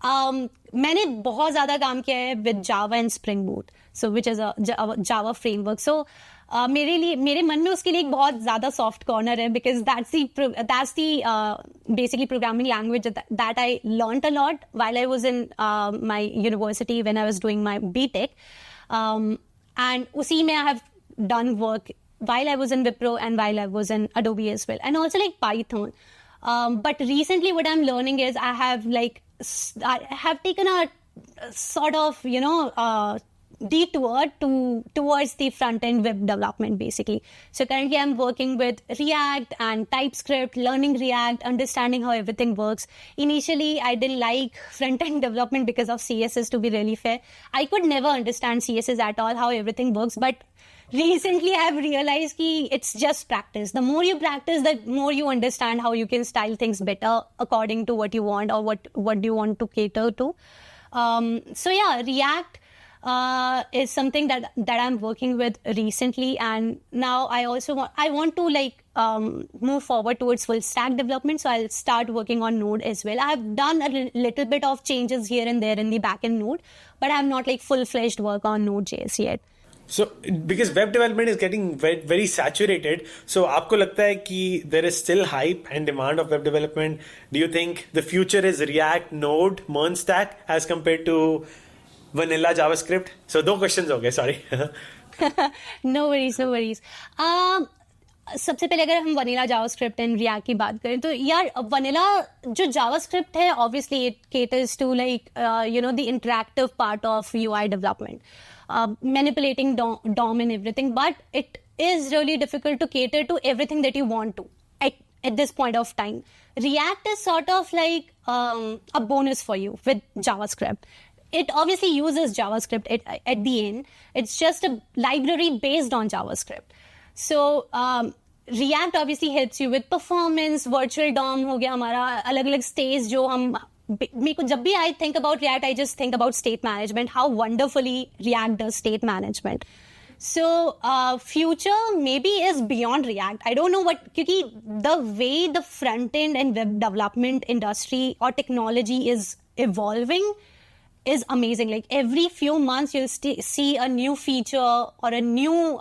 मैंने बहुत ज़्यादा काम किया है with Java and Spring Boot, so which is a Java framework. So मेरे मन में उसके लिए एक बहुत ज़्यादा soft corner है, because that's the basically programming language that I learned a lot while I was in my university when I was doing my BTech. And usi mein I have done work while I was in Wipro and while I was in Adobe as well, and also like Python. But recently what I'm learning is I have taken a sort of, detour towards the front-end web development, basically. So currently I'm working with React and TypeScript, learning React, understanding how everything works. Initially, I didn't like front-end development because of CSS, to be really fair. I could never understand CSS at all, how everything works. But recently, I have realized that it's just practice. The more you practice, the more you understand how you can style things better according to what you want or what do you want to cater to. So yeah, React is something that I'm working with recently, and now I want to move forward towards full stack development. So I'll start working on Node as well. I've done a little bit of changes here and there in the backend Node, but I'm not like full-fledged work on Node.js yet. So, because web development is getting very, very saturated, so आपको लगता है कि there is still hype and demand of web development? Do you think the future is React, Node, MERN stack as compared to vanilla JavaScript? So, 2 questions हो गए, sorry. No worries. सबसे पहले अगर हम वनीला जावास्क्रिप्ट एंड रिएक्ट की बात करें तो यार वनीला जो जावास्क्रिप्ट है obviously it caters to like the interactive part of UI development, manipulating DOM and everything, but it is really difficult to cater to everything that you want to at this point of time. React is sort of like a bonus for you with JavaScript. It obviously uses JavaScript at the end. It's just a library based on JavaScript. So React obviously helps you with performance, virtual DOM हो गया हमारा, अलग-अलग states जो हम मेरे को जब भी I think about React, I just think about state management, how wonderfully React does state management. So future maybe is beyond React. I don't know क्योंकि the way the front end and web development industry or technology is evolving is amazing. Like every few months you'll see a new feature or a new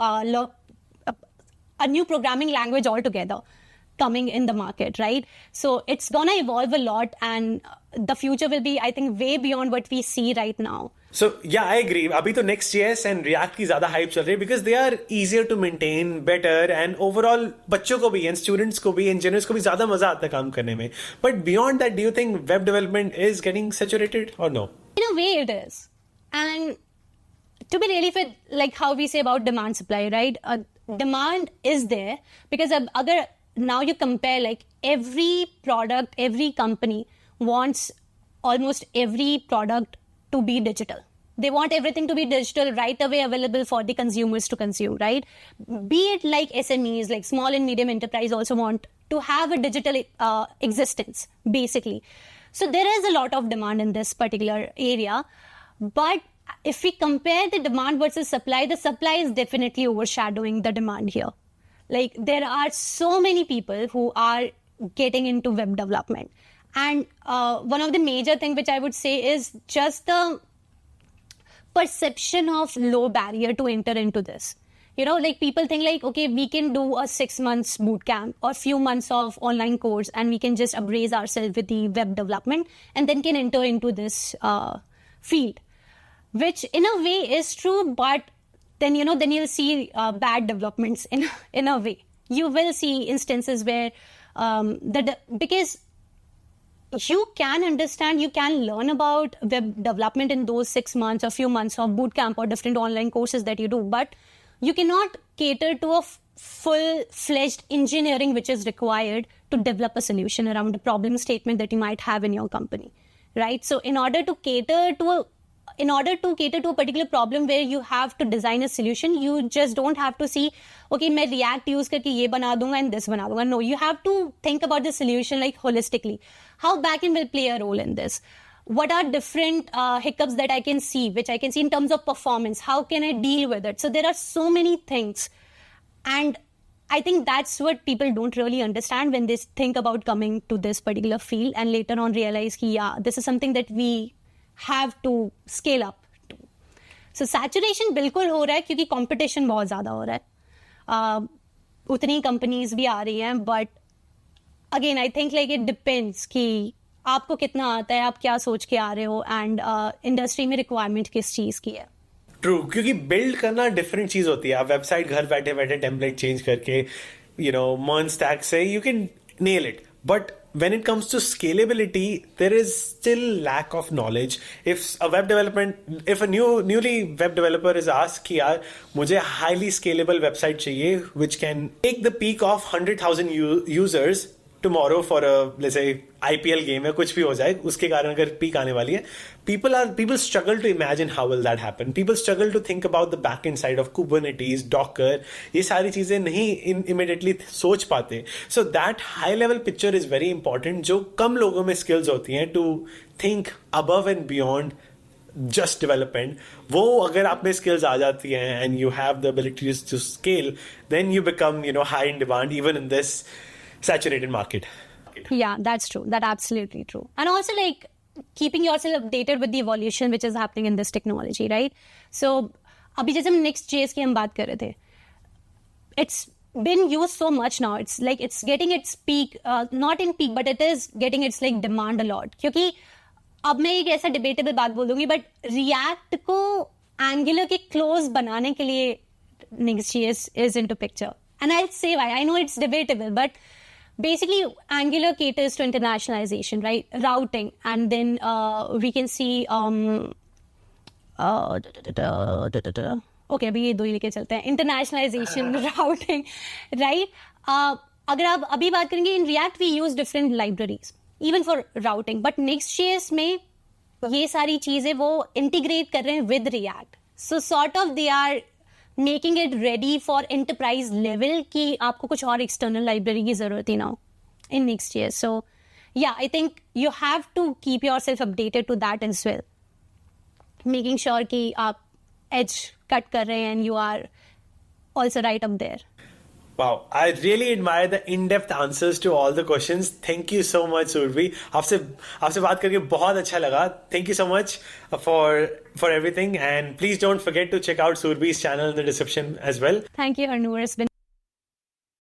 programming language altogether coming in the market, right? So it's gonna evolve a lot, and the future will be, I think, way beyond what we see right now. So yeah, I agree. अभी तो Next.js and React की ज़्यादा hype चल रही है because they are easier to maintain, better, and overall बच्चों को भी and students को भी, engineers को भी ज़्यादा मजा आता है काम करने में. But beyond that, do you think web development is getting saturated or no? In a way, it is. And to be really fair, like how we say about demand supply, right? Demand is there because अगर now you compare, like every product, every company wants almost every product to be digital. They want everything to be digital, right away available for the consumers to consume, right? Be it like SMEs, like small and medium enterprise also want to have a digital existence, basically. So there is a lot of demand in this particular area. But if we compare the demand versus supply, the supply is definitely overshadowing the demand here. Like there are so many people who are getting into web development. And one of the major things which I would say is just the perception of low barrier to enter into this. You know, like people think like, okay, we can do a 6 months boot camp or few months of online course and we can just embrace ourselves with the web development and then can enter into this field, which in a way is true, but then, then you'll see bad developments in a way. You will see instances where because you can understand, you can learn about web development in those 6 months or few months of bootcamp or different online courses that you do, but you cannot cater to a full-fledged engineering which is required to develop a solution around a problem statement that you might have in your company, right? So in order to cater to a particular problem where you have to design a solution, you just don't have to see, okay, मैं React use करके ये बना दूंगा and this बना दूंगा. No, you have to think about the solution like holistically. How backend will play a role in this? What are different hiccups that I can see, which I can see in terms of performance? How can I deal with it? So there are so many things. And I think that's what people don't really understand when they think about coming to this particular field and later on realize कि yeah, this is something that we have to scale up to. So saturation बिल्कुल हो रहा है क्योंकि competition बहुत ज़्यादा हो रहा है. उतनी companies भी आ रही हैं, but again I think like it depends कि आपको कितना आता है, आप क्या सोच के आ रहे हो, एंड इंडस्ट्री में रिक्वायरमेंट किस चीज़ की है. ट्रू, क्योंकि बिल्ड करना डिफरेंट चीज होती है. आप वेबसाइट घर बैठे बैठे टेम्पलेट चेंज करके मर्ज स्टैक से you can nail it, but when it comes to scalability, there is still lack of knowledge. If a newly web developer is asked कि यार मुझे highly scalable website चाहिए which can take the peak of 100,000 users tomorrow for a, let's say, IPL game है, कुछ भी हो जाए उसके कारण अगर पीक आने वाली है, people struggle to imagine how will that happen. People struggle to think about the back end side of Kubernetes, Docker, ये सारी चीजें नहीं immediately सोच पाते. So that high level picture is very important, जो कम लोगों में skills होती हैं to think above and beyond just development. वो अगर आप में skills आ जाती हैं and you have the ability to scale, then you become high in demand even in this saturated market. Yeah, that's true. That's absolutely true. And also like keeping yourself updated with the evolution which is happening in this technology, right? So अभी जैसे हम Next.js की हम बात कर रहे थे, it's been used so much now. It's like it's getting its peak, not in peak, but it is getting its like demand a lot. क्योंकि अब मैं एक ऐसा debatable बात बोल दूंगी, but React को Angular के close बनाने के लिए Next.js is into picture. And I'll say why. I know it's debatable, but basically Angular caters to internationalization, right? Routing, and then we can see okay, अभी ये दो ही लेके चलते हैं, internationalization, routing, right? अगर आप अभी बात करेंगे, in React we use different libraries even for routing, but Next.js में ये सारी चीजें वो integrate कर रहे हैं with React. So sort of they are making it ready for enterprise level कि आपको कुछ और external library की जरूरत ही ना हो in Next.js. So yeah, I think you have to keep yourself updated to that as well, making sure कि आप edge cut कर रहे हैं and you are also right up there. Wow, I really admire the in-depth answers to all the questions. Thank you so much, Surabhi. आपसे बात करके बहुत अच्छा लगा. Thank you so much for everything, and please don't forget to check out Surabhi's channel in the description as well. Thank you, Arnur. It's been